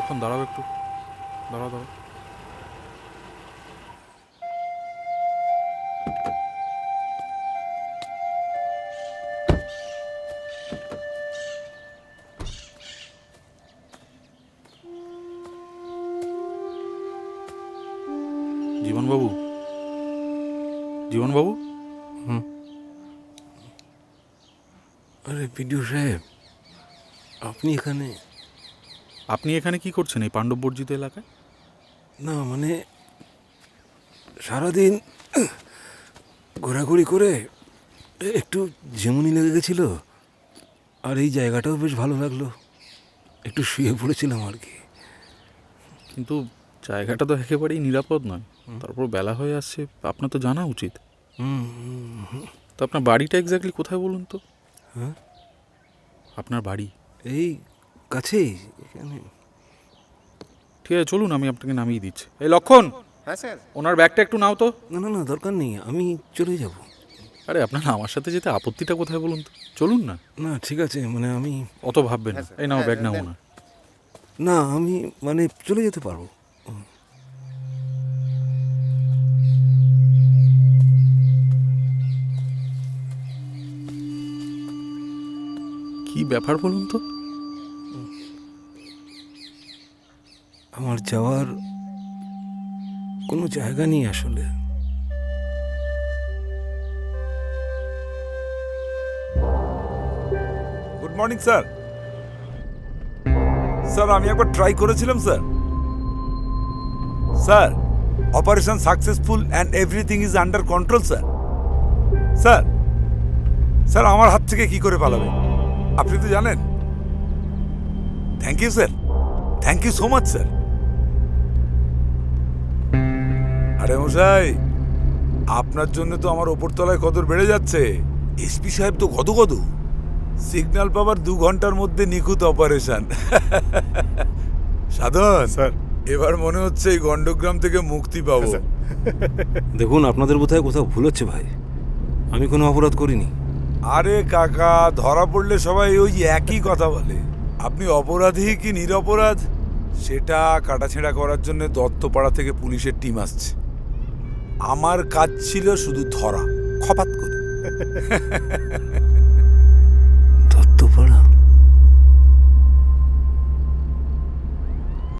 লক্ষণ দাঁড়াও একটু, দাঁড়াও দাঁড়াও। জীবনবাবু, জীবনবাবু। আরে পিডিও সাহেব, আপনি এখানে? আপনি এখানে কি করছেন এই পাণ্ডব বর্জিত এলাকায়? না মানে সারাদিন ঘোরাঘুরি করে একটু ঝিমুনি লেগে গেছিল, আর এই জায়গাটাও বেশ ভালো লাগলো, একটু শুয়ে পড়েছিলাম আর কি। কিন্তু জায়গাটা তো একেবারেই নিরাপদ নয়, তারপর বেলা হয়ে আসছে, আপনার তো জানা উচিত। তো আপনার বাড়িটা এক্স্যাক্টলি কোথায় বলুন তো? হ্যাঁ, আপনার বাড়ি এই কাছেই এখানে। ঠিক আছে, চলুন আমি আপনাকে নামিয়ে দিচ্ছি। এই লক্ষণ, হ্যাঁ স্যার। ওনার ব্যাগটা একটু নাও তো। না না না, দরকার নেই, আমি চলে যাব। আরে আপনার আমার সাথে যেতে আপত্তিটা কোথায় বলুন তো? চলুন না। না ঠিক আছে, মানে আমি অত ভাববেন না। এই নাও হ্যাঁ, ব্যাগ নাও দেন। না। না আমি মানে চলে যেতে পারবো। কি ব্যাপার বলুন তো? আমার যাওয়ার কোনো জায়গা নেই আসলে। Good morning sir. স্যার আমি একবার ট্রাই করেছিলাম sir. Sir operation successful and everything is under control sir. Sir sir আমার হাত থেকে কি করে পালাবে আপনি তো জানেন। Thank you sir, thank you so much sir. আরে মশাই, আপনার জন্য তো আমার ওপরতলায় কদর বেড়ে যাচ্ছে। এসপি সাহেব তো গদ সিগন্যাল পাওয়ার 2 ঘন্টার মধ্যে নিখুঁত অপারেশন। সাধন স্যার। এবার মনে হচ্ছে এই গন্ডগ্রাম থেকে মুক্তি পাবো। দেখুন, আপনাদের বোধহয় কোথাও ভুল হচ্ছে ভাই, আমি কোনো অপরাধ করিনি। আরে কাকা, ধরা পড়লে সবাই ওই একই কথা বলে। আপনি অপরাধী কি নিরপরাধ সেটা কাটাছেঁড়া করার জন্য দত্তপাড়া থেকে পুলিশের টিম আসছে। আমার কাজ ছিল শুধু ধরা, খপাত করে।